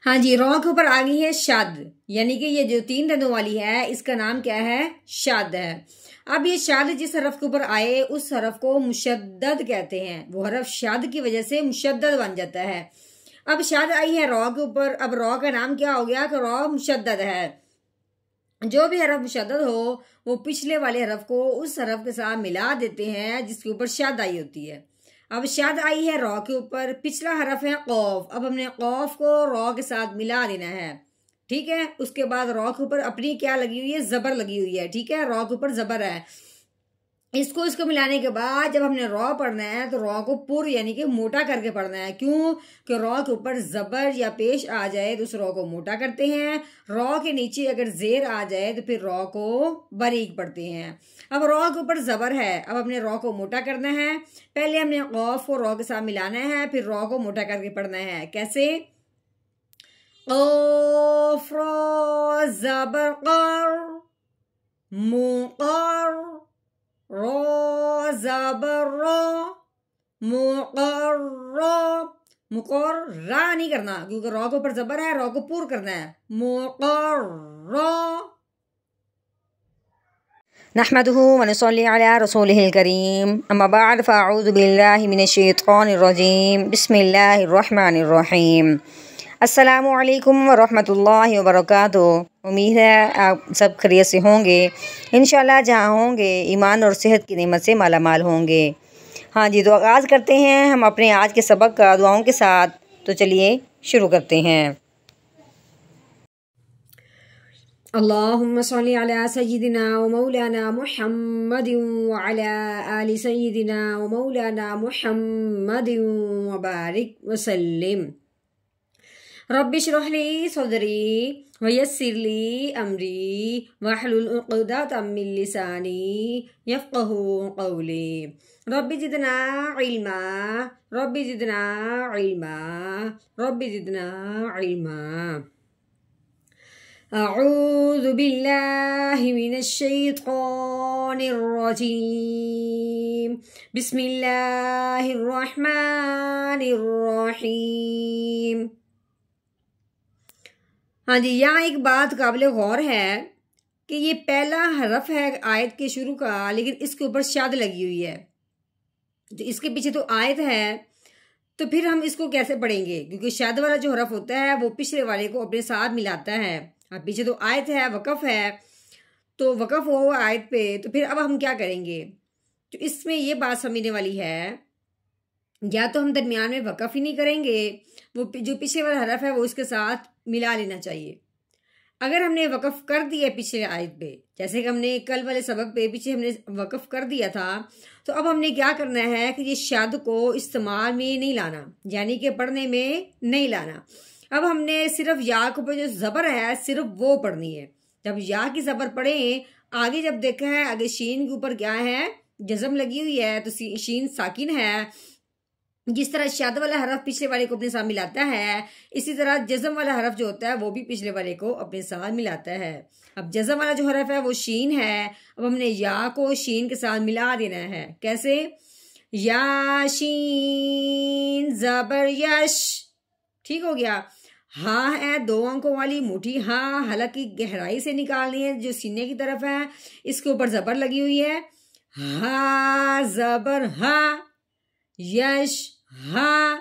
हाँ जी, रॉ के ऊपर आ गई है शाद, यानी कि ये जो 3 दंदों वाली है इसका नाम क्या है? शाद है। अब ये शाद जिस हरफ के ऊपर आए उस हरफ को मुशद्दद कहते हैं। वो हरफ शाद की वजह से मुशद्दद बन जाता है। अब शाद आई है रॉ के ऊपर, अब रॉ का नाम क्या हो गया कि रॉ मुशद्दद है। जो भी हरफ मुशद्दद हो वो पिछले वाले हरफ को उस हरफ के साथ मिला देते हैं जिसके ऊपर शाद आई होती है। अब शाद आई है रॉ के ऊपर, पिछला हरफ है कौफ। अब हमने कौफ को रॉ के साथ मिला देना है, ठीक है। उसके बाद रॉ के ऊपर अपनी क्या लगी हुई है? जबर लगी हुई है, ठीक है। रॉ के ऊपर जबर है। इसको मिलाने के बाद जब हमने रॉ पढ़ना है तो रॉ को पुर यानी कि मोटा करके पढ़ना है। क्यों? कि रॉ के ऊपर जबर या पेश आ जाए तो उस रॉ को मोटा करते हैं। रॉ के नीचे अगर जेर आ जाए तो फिर रॉ को बारीक पढ़ते हैं। अब रॉ के ऊपर जबर है, अब हमने रॉ को मोटा करना है। पहले हमने कौफ को रॉ के साथ मिलाना है, फिर रॉ को मोटा करके पढ़ना है। कैसे? कौफ रॉ जबर कर मुकर रॉ जबर रॉ मुकर्रा। मुकर्रा नहीं करना क्योंकि रॉ के ऊपर जबर है, रॉ को पूर करना है। मुकर्रा। नहमदुहु व नसल्ली अला रसूलिहिल करीम, अम्मा बाद फ़अऊज़ु बिल्लाहि मिनश्शैतानिर रजीम, बिस्मिल्लाहिर रहमानिर रहीम। अस्सलामु अलैकुम व रहमतुल्लाहि व बरकातुहू। उम्मीद है आप सब खैरियत से होंगे। इंशाल्लाह जहाँ होंगे ईमान और सेहत की नेमत से माला माल होंगे। हाँ जी, तो आगाज़ करते हैं हम अपने आज के सबक का दुआओं के साथ। तो चलिए शुरू करते हैं। अल्लाहुम्मा सल्ली अला सय्यिदिना व मौलाना मुहम्मदिन व अला आलि सय्यिदिना व मौलाना मुहम्मदिन व बारिक व सल्लिम। रब्बि इश्रह ली सदरी व यस्सिर ली अमरी वहलुल उक़दतम मिन लिसानी यफ़क़हू क़ौली। Rabbi ज़िदना इल्मा, rabbi ज़िदना इल्मा, rabbi ज़िदना इल्मा। अऊज़ु बिल्लाहि मिनश शैतानिर रजीम, बिस्मिल्लाहिर रहमानिर रहीम। हाँ जी, यहाँ एक बात काबिल गौर है कि ये पहला हरफ है आयत के शुरू का, लेकिन इसके ऊपर शाद लगी हुई है। तो इसके पीछे तो आयत है, तो फिर हम इसको कैसे पढ़ेंगे? क्योंकि शाद वाला जो हरफ होता है वो पिछले वाले को अपने साथ मिलाता है। अब पीछे तो आयत है, वक़फ़ है, तो वक़फ़ हो आयत पे, तो फिर अब हम क्या करेंगे? तो इसमें ये बात समझने वाली है, या तो हम दरमियान में वक़फ़ ही नहीं करेंगे, वो जो पीछे वाला हरफ है वो उसके साथ मिला लेना चाहिए। अगर हमने वक़फ़ कर दिया पिछले आयत पे, जैसे कि हमने कल वाले सबक पे पीछे हमने वक़फ़ कर दिया था, तो अब हमने क्या करना है कि ये शाद को इस्तेमाल में नहीं लाना, यानी कि पढ़ने में नहीं लाना। अब हमने सिर्फ या के ऊपर जो ज़बर है सिर्फ वो पढ़नी है। जब या की ज़बर पढ़ें, आगे जब देखा है आगे शीन के ऊपर क्या है? जज़म लगी हुई है, तो शीन साकिन है। जिस तरह शाद वाला हरफ पिछले वाले को अपने साथ मिलाता है, इसी तरह जज़म वाला हरफ जो होता है वो भी पिछले वाले को अपने साथ मिलाता है। अब जज़म वाला जो हरफ है वो शीन है, अब हमने या को शीन के साथ मिला देना है। कैसे? या शीन ज़बर यश, ठीक हो गया। हाँ है 2 अंकों वाली मोटी हाँ, हालांकि गहराई से निकालनी है, जो सीने की तरफ है इसके ऊपर ज़बर लगी हुई है। हा ज़बर हा, यश हा।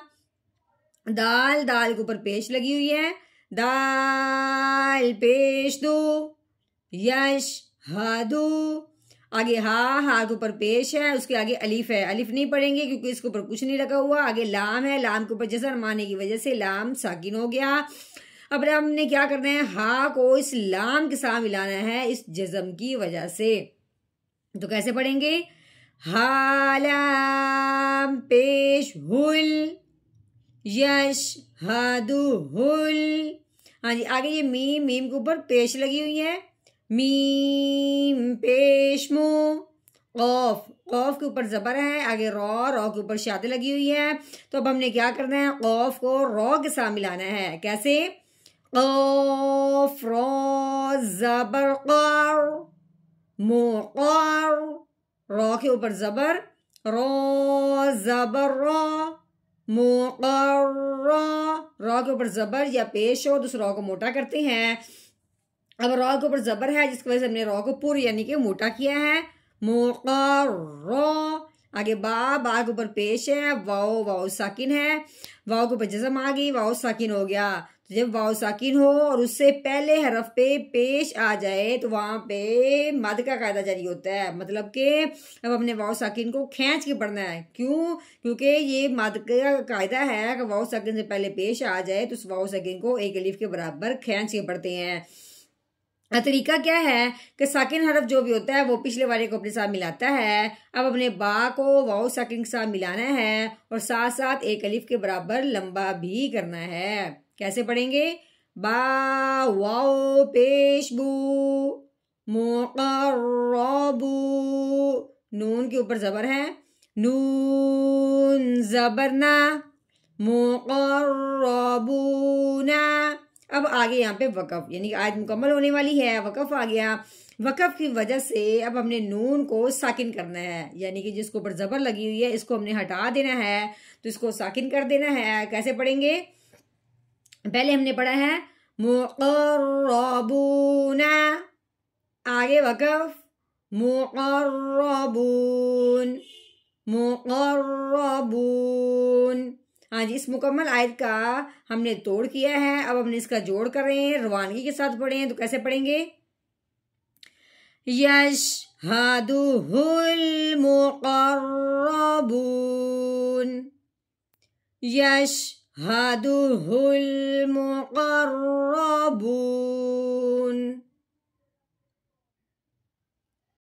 दाल, दाल के ऊपर पेश लगी हुई है, दाल पेश दो, यश हा दो। आगे हा के ऊपर पेश है, उसके आगे अलिफ है, अलिफ नहीं पढ़ेंगे क्योंकि इसके ऊपर कुछ नहीं लगा हुआ। आगे लाम है, लाम के ऊपर जज़र मारने की वजह से लाम साकिन हो गया। अब हमने क्या करना है? हा को इस लाम के साथ मिलाना है इस जज़म की वजह से। तो कैसे पढ़ेंगे? हा लाम पेश हुल, यश हादु हुल। हाँ जी, आगे ये मीम, मीम के ऊपर पेश लगी हुई है, मीम पेश मु। कौफ, कौफ के ऊपर ज़बर है, आगे रॉ, रॉ के ऊपर शाद लगी हुई है। तो अब हमने क्या करना है? कौफ को रॉ के साथ मिलाना है। कैसे? कौफ रॉ ज़बर क़ार मुक़ार, रॉ के ऊपर ज़बर, रॉ ज़बर रॉ मुक़र्रा, रॉ के ऊपर जबर या पेश हो तो उस रॉ को मोटा करते हैं। अब रॉ के ऊपर जबर है जिसकी वजह से हमने रॉ को पुर यानी कि मोटा किया है। मुक़र्र। आगे बा के ऊपर पेश है, वाओ साकिन है, वाओ के ऊपर जज़म आ गई, वाओ साकिन हो गया। तो जब वाओ साकिन हो और उससे पहले हरफ पे पेश आ जाए तो वहां पे मद का कायदा जारी होता है। मतलब कि अब हमने वाओ साकिन को खींच के पढ़ना है। क्यों? क्योंकि ये मद का कायदा है कि वाओ साकिन से पहले पेश आ जाए तो उस वाओ साकिन को एक अलिफ के बराबर खींच के पढ़ते हैं। तरीका क्या है कि साकिन हरफ जो भी होता है वो पिछले वाले को अपने साथ मिलाता है। अब अपने बा को वाओ साकिन के साथ मिलाना है और साथ साथ एक अलिफ के बराबर लंबा भी करना है। कैसे पढ़ेंगे? बा वाओ पेश बू मुक़र्रबू। नून के ऊपर जबर है, नून जबरना मुक़र्रबूना। अब आगे यहाँ पे वक़फ़ यानी कि आज मुकम्मल होने वाली है, वक़फ़ आ गया। वक़फ़ की वजह से अब हमने नून को साकिन करना है, यानी कि जिसके ऊपर जबर लगी हुई है इसको हमने हटा देना है, तो इसको साकिन कर देना है। कैसे पढ़ेंगे? पहले हमने पढ़ा है मुक़र्रबूना, आगे वक़फ़ मुक़र्रबून मुक़र्रबून। हाँ जी, इस मुकम्मल आयत का हमने तोड़ किया है। अब हमने इसका जोड़ कर रहे हैं, रवानगी के साथ पढ़े हैं। तो कैसे पढ़ेंगे? यशहदुहुल मुक़र्रबून यशहदुहुल मुक़र्रबून।